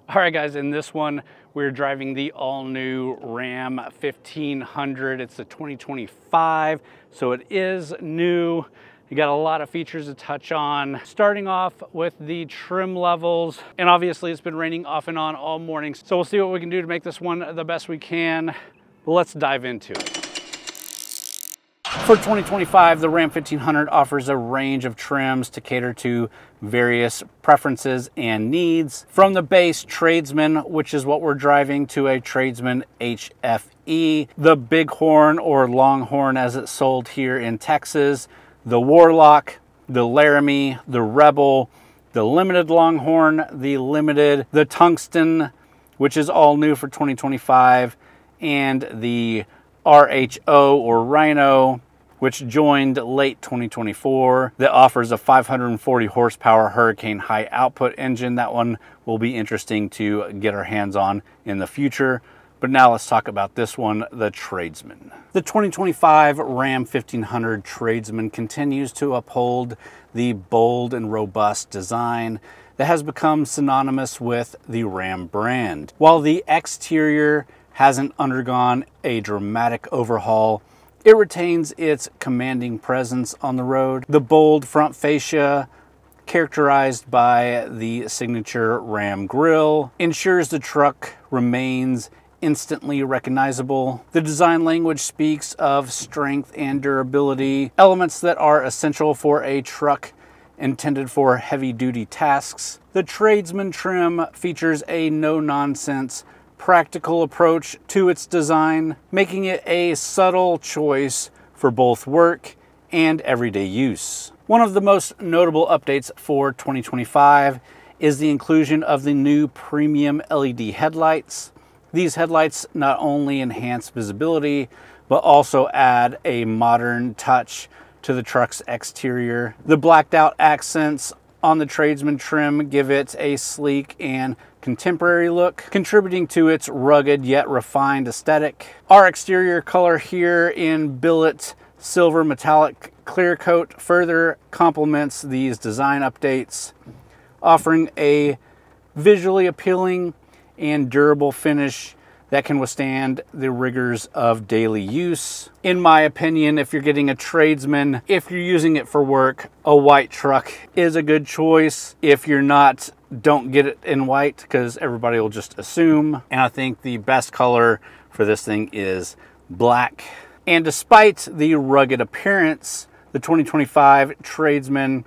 All right guys, in this one, we're driving the all new Ram 1500. It's a 2025, so it is new. You got a lot of features to touch on, starting off with the trim levels. And obviously it's been raining off and on all morning. So we'll see what we can do to make this one the best we can. But let's dive into it. For 2025, the Ram 1500 offers a range of trims to cater to various preferences and needs. From the base Tradesman, which is what we're driving, to a Tradesman HFE, the Bighorn or Longhorn as it's sold here in Texas, the Warlock, the Laramie, the Rebel, the Limited Longhorn, the Limited, the Tungsten, which is all new for 2025, and the RHO or Rhino, which joined late 2024, that offers a 540 horsepower Hurricane high output engine. That one will be interesting to get our hands on in the future. But now let's talk about this one, the Tradesman. The 2025 Ram 1500 Tradesman continues to uphold the bold and robust design that has become synonymous with the Ram brand. While the exterior hasn't undergone a dramatic overhaul, it retains its commanding presence on the road. The bold front fascia, characterized by the signature Ram grille, ensures the truck remains instantly recognizable. The design language speaks of strength and durability, elements that are essential for a truck intended for heavy-duty tasks. The Tradesman trim features a no-nonsense, practical approach to its design, making it a subtle choice for both work and everyday use. One of the most notable updates for 2025 is the inclusion of the new premium LED headlights. These headlights not only enhance visibility, but also add a modern touch to the truck's exterior. The blacked out accents on the Tradesman trim give it a sleek and contemporary look, contributing to its rugged yet refined aesthetic. Our exterior color here in billet silver metallic clear coat further complements these design updates, offering a visually appealing and durable finish that can withstand the rigors of daily use. In my opinion, if you're getting a Tradesman, if you're using it for work, a white truck is a good choice. If you're not, don't get it in white because everybody will just assume. And I think the best color for this thing is black. And despite the rugged appearance, the 2025 Tradesman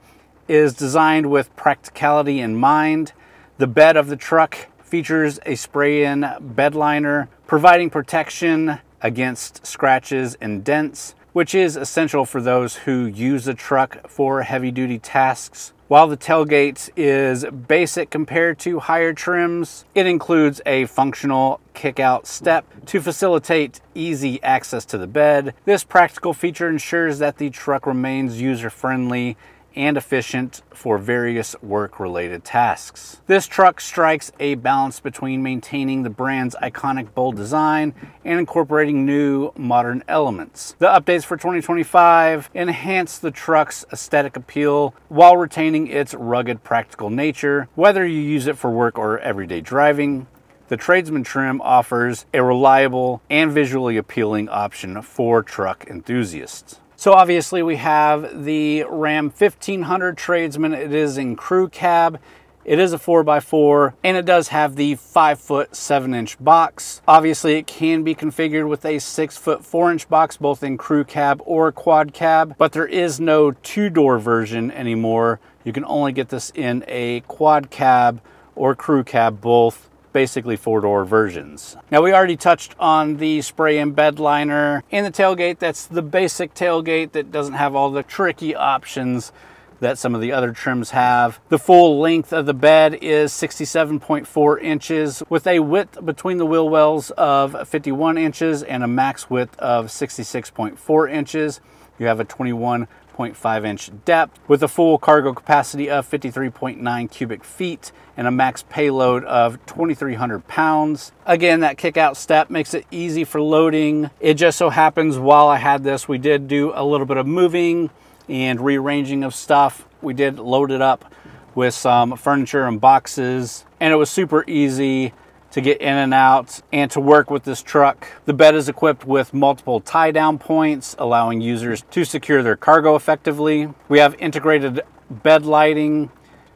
is designed with practicality in mind. The bed of the truck features a spray-in bed liner, providing protection against scratches and dents, which is essential for those who use the truck for heavy-duty tasks. While the tailgate is basic compared to higher trims, it includes a functional kick-out step to facilitate easy access to the bed. This practical feature ensures that the truck remains user-friendly and efficient for various work-related tasks. This truck strikes a balance between maintaining the brand's iconic bold design and incorporating new modern elements. The updates for 2025 enhance the truck's aesthetic appeal while retaining its rugged practical nature. Whether you use it for work or everyday driving, the Tradesman trim offers a reliable and visually appealing option for truck enthusiasts. So obviously we have the Ram 1500 Tradesman. It is in crew cab. It is a 4x4 and it does have the 5-foot 7-inch box. Obviously it can be configured with a 6-foot 4-inch box, both in crew cab or quad cab, but there is no 2-door version anymore. You can only get this in a quad cab or crew cab, both basically 4-door versions. Now we already touched on the spray-in bed liner and the tailgate. That's the basic tailgate that doesn't have all the tricky options that some of the other trims have. The full length of the bed is 67.4 inches with a width between the wheel wells of 51 inches and a max width of 66.4 inches. You have a 21.5-inch depth with a full cargo capacity of 53.9 cubic feet and a max payload of 2,300 pounds. Again, that kick-out step makes it easy for loading. It just so happens while I had this, we did do a little bit of moving and rearranging of stuff. We did load it up with some furniture and boxes, and it was super easy to get in and out and to work with this truck. The bed is equipped with multiple tie-down points, allowing users to secure their cargo effectively. We have integrated bed lighting,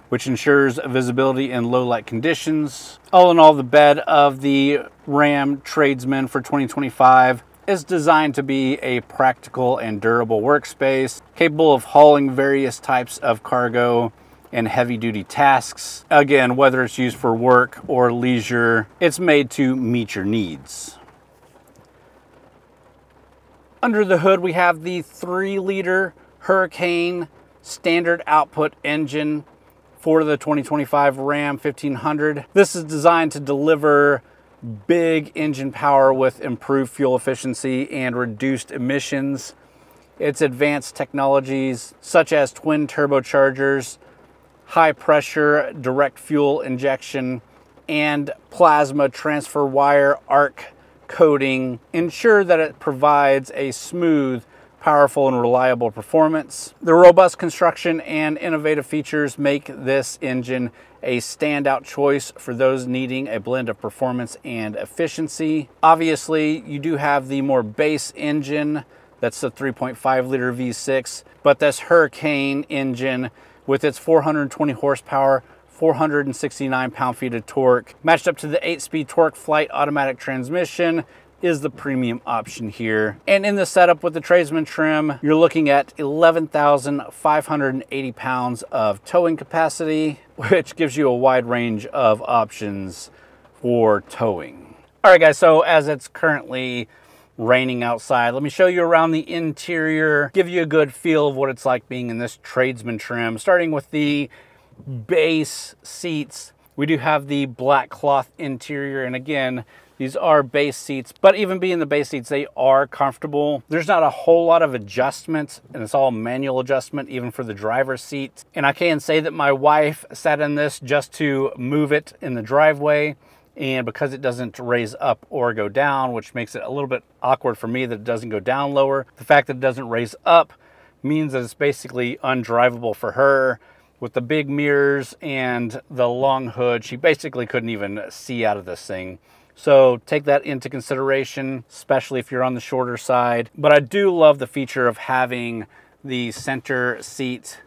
which ensures visibility in low light conditions. All in all, the bed of the Ram Tradesman for 2025 is designed to be a practical and durable workspace, capable of hauling various types of cargo and heavy-duty tasks. Again, whether it's used for work or leisure, it's made to meet your needs. Under the hood, we have the 3-liter Hurricane standard output engine for the 2025 Ram 1500. This is designed to deliver big engine power with improved fuel efficiency and reduced emissions. Its advanced technologies such as twin turbochargers, high pressure direct fuel injection, and plasma transfer wire arc coating ensure that it provides a smooth, powerful, and reliable performance. The robust construction and innovative features make this engine a standout choice for those needing a blend of performance and efficiency. Obviously, you do have the more base engine, that's the 3.5-liter V6, but this Hurricane engine with its 420 horsepower, 469 pound-feet of torque, matched up to the 8-speed torque flight automatic transmission, is the premium option here. And in the setup with the Tradesman trim, you're looking at 11,580 pounds of towing capacity, which gives you a wide range of options for towing. All right, guys, so as it's currently raining outside, let me show you around the interior, give you a good feel of what it's like being in this Tradesman trim. Starting with the base seats, we do have the black cloth interior, and again, these are base seats, but even being the base seats, they are comfortable. There's not a whole lot of adjustments, and it's all manual adjustment, even for the driver's seat. And I can say that my wife sat in this just to move it in the driveway, and because it doesn't raise up or go down, which makes it a little bit awkward for me that it doesn't go down lower, the fact that it doesn't raise up means that it's basically undrivable for her. With the big mirrors and the long hood, she basically couldn't even see out of this thing. So take that into consideration, especially if you're on the shorter side. But I do love the feature of having the center seat.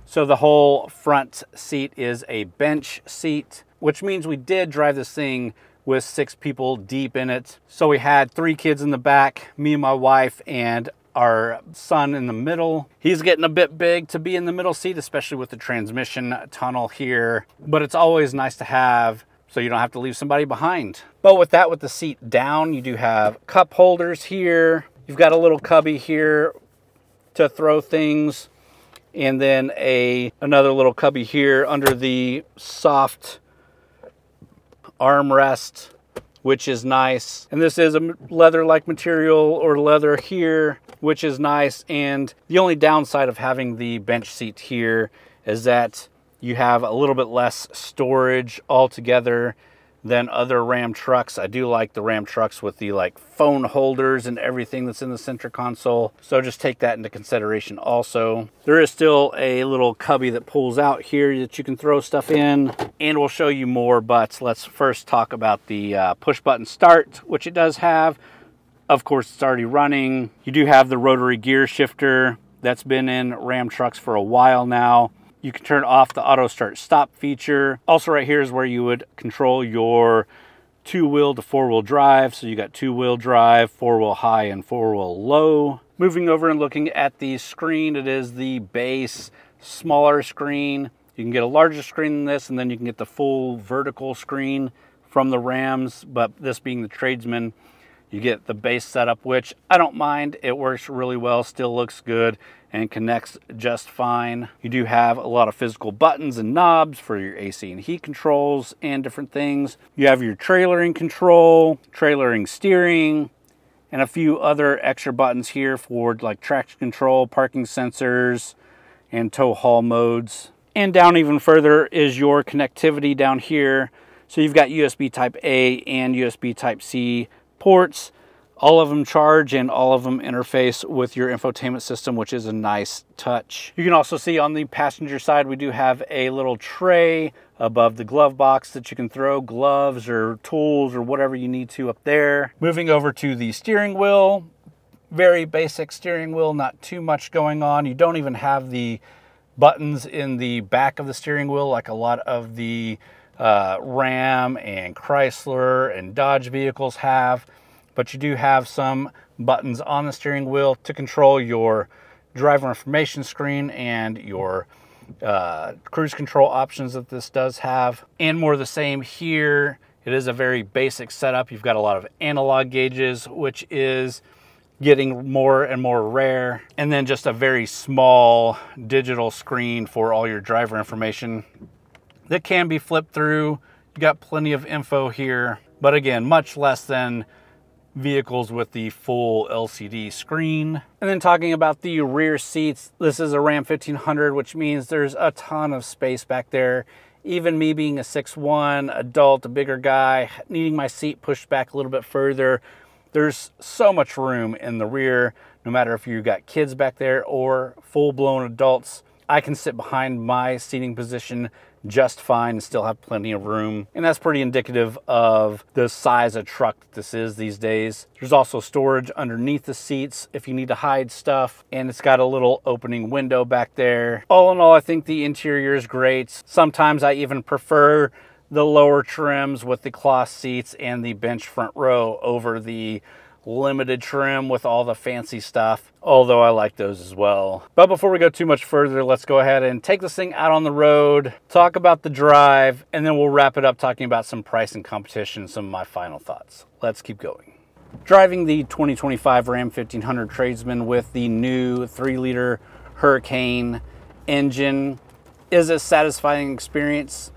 So the whole front seat is a bench seat, which means we did drive this thing with 6 people deep in it. So we had 3 kids in the back, me and my wife, and our son in the middle. He's getting a bit big to be in the middle seat, especially with the transmission tunnel here. But it's always nice to have, so you don't have to leave somebody behind. But with that, with the seat down, you do have cup holders here. You've got a little cubby here to throw things. And then another little cubby here under the soft armrest, which is nice. And this is a leather-like material, or leather here, which is nice. And the only downside of having the bench seat here is that you have a little bit less storage altogether than other Ram trucks. I do like the Ram trucks with the phone holders and everything that's in the center console. So just take that into consideration also. There is still a little cubby that pulls out here that you can throw stuff in, and we'll show you more, but let's first talk about the push button start, which it does have. Of course, it's already running. You do have the rotary gear shifter that's been in Ram trucks for a while now. You can turn off the auto start stop feature. Also right here is where you would control your 2-wheel to 4-wheel drive. So you got 2-wheel drive, 4-wheel high, and 4-wheel low. Moving over and looking at the screen, it is the base smaller screen. You can get a larger screen than this, and then you can get the full vertical screen from the Rams. But this being the Tradesman, you get the base setup, which I don't mind. It works really well, still looks good, and connects just fine. You do have a lot of physical buttons and knobs for your AC and heat controls and different things. You have your trailering control, trailering steering, and a few other extra buttons here for traction control, parking sensors, and tow haul modes. And down even further is your connectivity down here. So you've got USB Type A and USB Type C ports. All of them charge and all of them interface with your infotainment system, which is a nice touch. You can also see on the passenger side, we do have a little tray above the glove box that you can throw gloves or tools or whatever you need to up there. Moving over to the steering wheel, very basic steering wheel, not too much going on. You don't even have the buttons in the back of the steering wheel like a lot of the Ram and Chrysler and Dodge vehicles have. But you do have some buttons on the steering wheel to control your driver information screen and your cruise control options that this does have. And more of the same here. It is a very basic setup. You've got a lot of analog gauges, which is getting more and more rare. And then just a very small digital screen for all your driver information that can be flipped through. You got plenty of info here, but again, much less than vehicles with the full LCD screen. And then talking about the rear seats, this is a Ram 1500, which means there's a ton of space back there. Even me being a 6'1", adult, a bigger guy, needing my seat pushed back a little bit further, there's so much room in the rear, no matter if you've got kids back there or full-blown adults. I can sit behind my seating position just fine and still have plenty of room. And that's pretty indicative of the size of truck this is these days. There's also storage underneath the seats if you need to hide stuff. And it's got a little opening window back there. All in all, I think the interior is great. Sometimes I even prefer the lower trims with the cloth seats and the bench front row over the limited trim with all the fancy stuff, although I like those as well. But before we go too much further, let's go ahead and take this thing out on the road, talk about the drive, and then we'll wrap it up talking about some price and competition, some of my final thoughts. Let's keep going. Driving the 2025 Ram 1500 Tradesman with the new 3-liter Hurricane engine is a satisfying experience.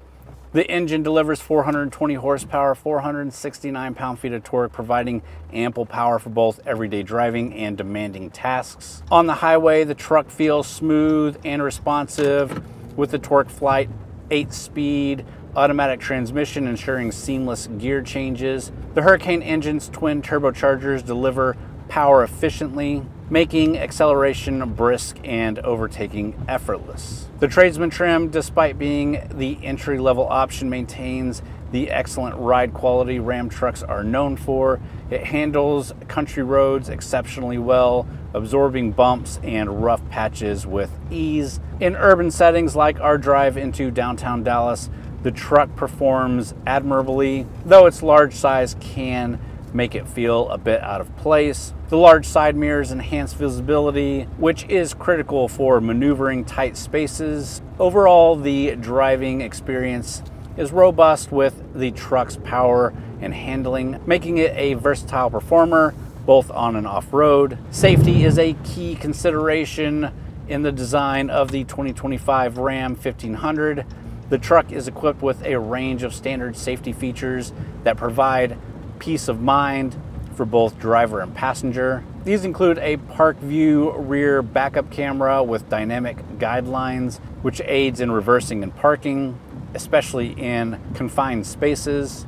The engine delivers 420 horsepower, 469 pound-feet of torque, providing ample power for both everyday driving and demanding tasks. On the highway, the truck feels smooth and responsive with the Torque Flight 8-speed automatic transmission, ensuring seamless gear changes. The Hurricane engine's twin turbochargers deliver power efficiently, making acceleration brisk and overtaking effortless. The Tradesman trim, despite being the entry-level option, maintains the excellent ride quality Ram trucks are known for. It handles country roads exceptionally well, absorbing bumps and rough patches with ease. In urban settings like our drive into downtown Dallas, the truck performs admirably, though its large size can make it feel a bit out of place. The large side mirrors enhance visibility, which is critical for maneuvering tight spaces. Overall, the driving experience is robust with the truck's power and handling, making it a versatile performer both on and off-road. Safety is a key consideration in the design of the 2025 Ram 1500. The truck is equipped with a range of standard safety features that provide peace of mind for both driver and passenger. These include a park view rear backup camera with dynamic guidelines, which aids in reversing and parking, especially in confined spaces.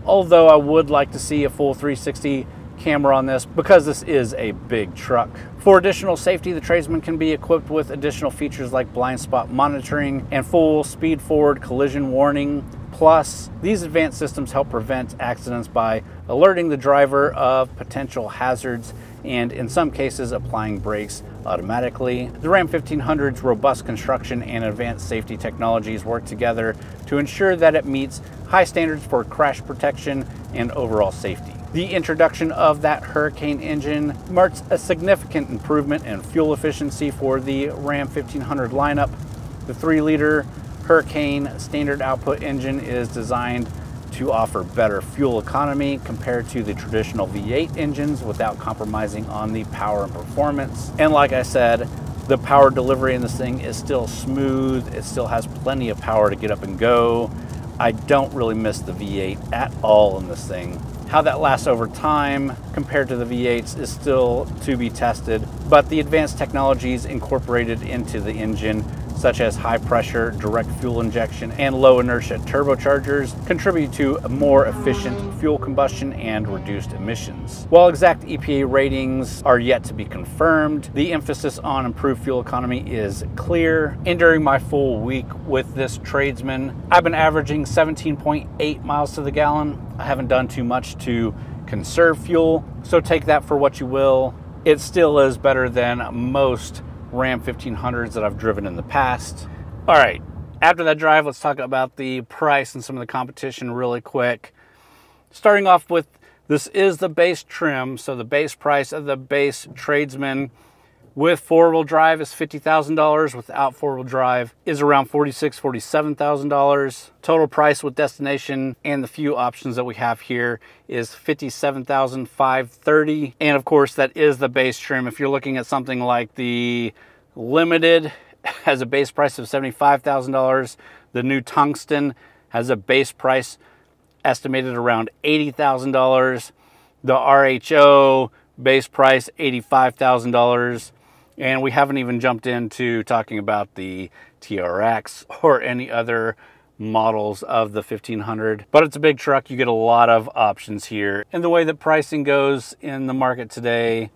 Although I would like to see a full 360 camera on this because this is a big truck. For additional safety, the Tradesman can be equipped with additional features like blind spot monitoring and full speed forward collision warning. Plus, these advanced systems help prevent accidents by alerting the driver of potential hazards and, in some cases, applying brakes automatically. The Ram 1500's robust construction and advanced safety technologies work together to ensure that it meets high standards for crash protection and overall safety. The introduction of that Hurricane engine marks a significant improvement in fuel efficiency for the Ram 1500 lineup. The 3-liter Hurricane standard output engine is designed to offer better fuel economy compared to the traditional V8 engines without compromising on the power and performance. And like I said, the power delivery in this thing is still smooth. It still has plenty of power to get up and go. I don't really miss the V8 at all in this thing. How that lasts over time compared to the V8s is still to be tested, but the advanced technologies incorporated into the engine such as high pressure, direct fuel injection, and low inertia turbochargers contribute to a more efficient fuel combustion and reduced emissions. While exact EPA ratings are yet to be confirmed, the emphasis on improved fuel economy is clear. And during my full week with this Tradesman, I've been averaging 17.8 miles to the gallon. I haven't done too much to conserve fuel, so take that for what you will. It still is better than most Ram 1500s that I've driven in the past. All right, after that drive, let's talk about the price and some of the competition really quick. Starting off with, this is the base trim, so the base price of the base Tradesman with four-wheel drive is $50,000. Without four-wheel drive is around $46,000, $47,000. Total price with destination and the few options that we have here is $57,530. And of course, that is the base trim. If you're looking at something like the Limited, has a base price of $75,000. The new Tungsten has a base price estimated around $80,000. The RHO base price $85,000. And we haven't even jumped into talking about the TRX or any other models of the 1500. But it's a big truck. You get a lot of options here. And the way that pricing goes in the market today,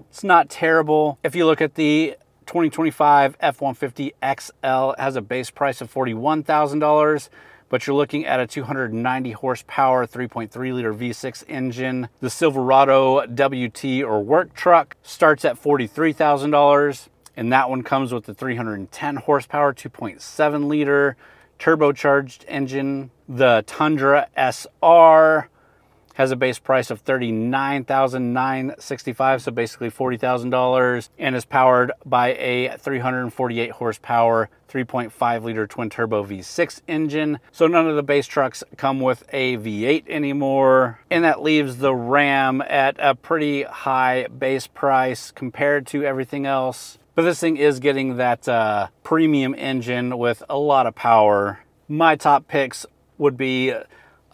it's not terrible. If you look at the 2025 F-150 XL, it has a base price of $41,000. But you're looking at a 290 horsepower, 3.3 liter V6 engine. The Silverado WT or work truck starts at $43,000. And that one comes with the 310 horsepower, 2.7 liter turbocharged engine. The Tundra SR has a base price of $39,965, so basically $40,000, and is powered by a 348 horsepower, 3.5 liter twin turbo V6 engine. So none of the base trucks come with a V8 anymore. And that leaves the Ram at a pretty high base price compared to everything else. But this thing is getting that premium engine with a lot of power. My top picks would be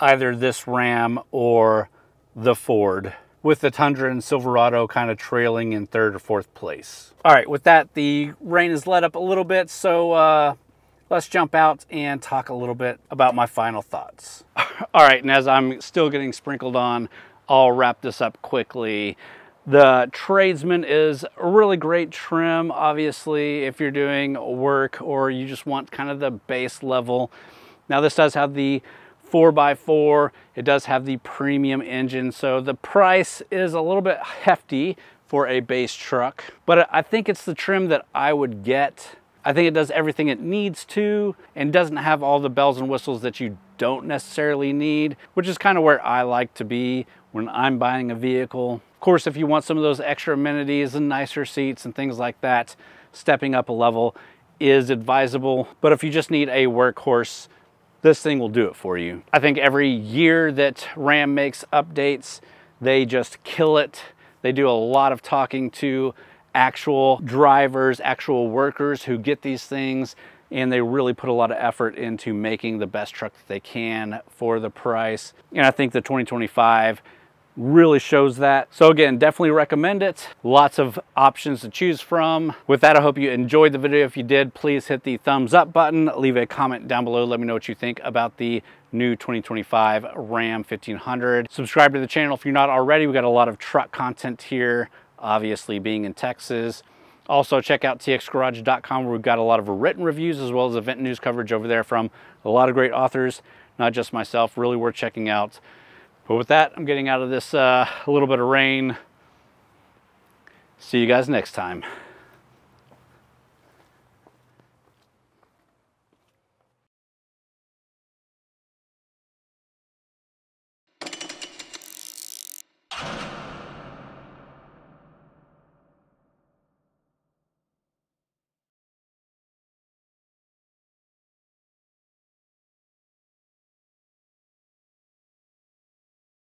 either this Ram or the Ford, with the Tundra and Silverado kind of trailing in third or fourth place. All right, with that, the rain has let up a little bit, so let's jump out and talk a little bit about my final thoughts. All right, and as I'm still getting sprinkled on, I'll wrap this up quickly. The Tradesman is a really great trim, obviously, if you're doing work or you just want kind of the base level. Now, this does have the 4x4. It does have the premium engine, so the price is a little bit hefty for a base truck, but I think it's the trim that I would get. I think it does everything it needs to and doesn't have all the bells and whistles that you don't necessarily need, which is kind of where I like to be when I'm buying a vehicle. Of course, if you want some of those extra amenities and nicer seats and things like that, stepping up a level is advisable. But if you just need a workhorse, this thing will do it for you. I think every year that Ram makes updates, they just kill it. They do a lot of talking to actual drivers, actual workers who get these things, and they really put a lot of effort into making the best truck that they can for the price. And I think the 2025 really shows that. So again, definitely recommend it. Lots of options to choose from. With that, I hope you enjoyed the video. If you did, please hit the thumbs up button, leave a comment down below, let me know what you think about the new 2025 Ram 1500. Subscribe to the channel if you're not already. We got a lot of truck content here, obviously being in Texas. Also check out TXGarage.com, where we've got a lot of written reviews as well as event news coverage over there from a lot of great authors, not just myself. Really worth checking out. But with that, I'm getting out of this a little bit of rain. See you guys next time.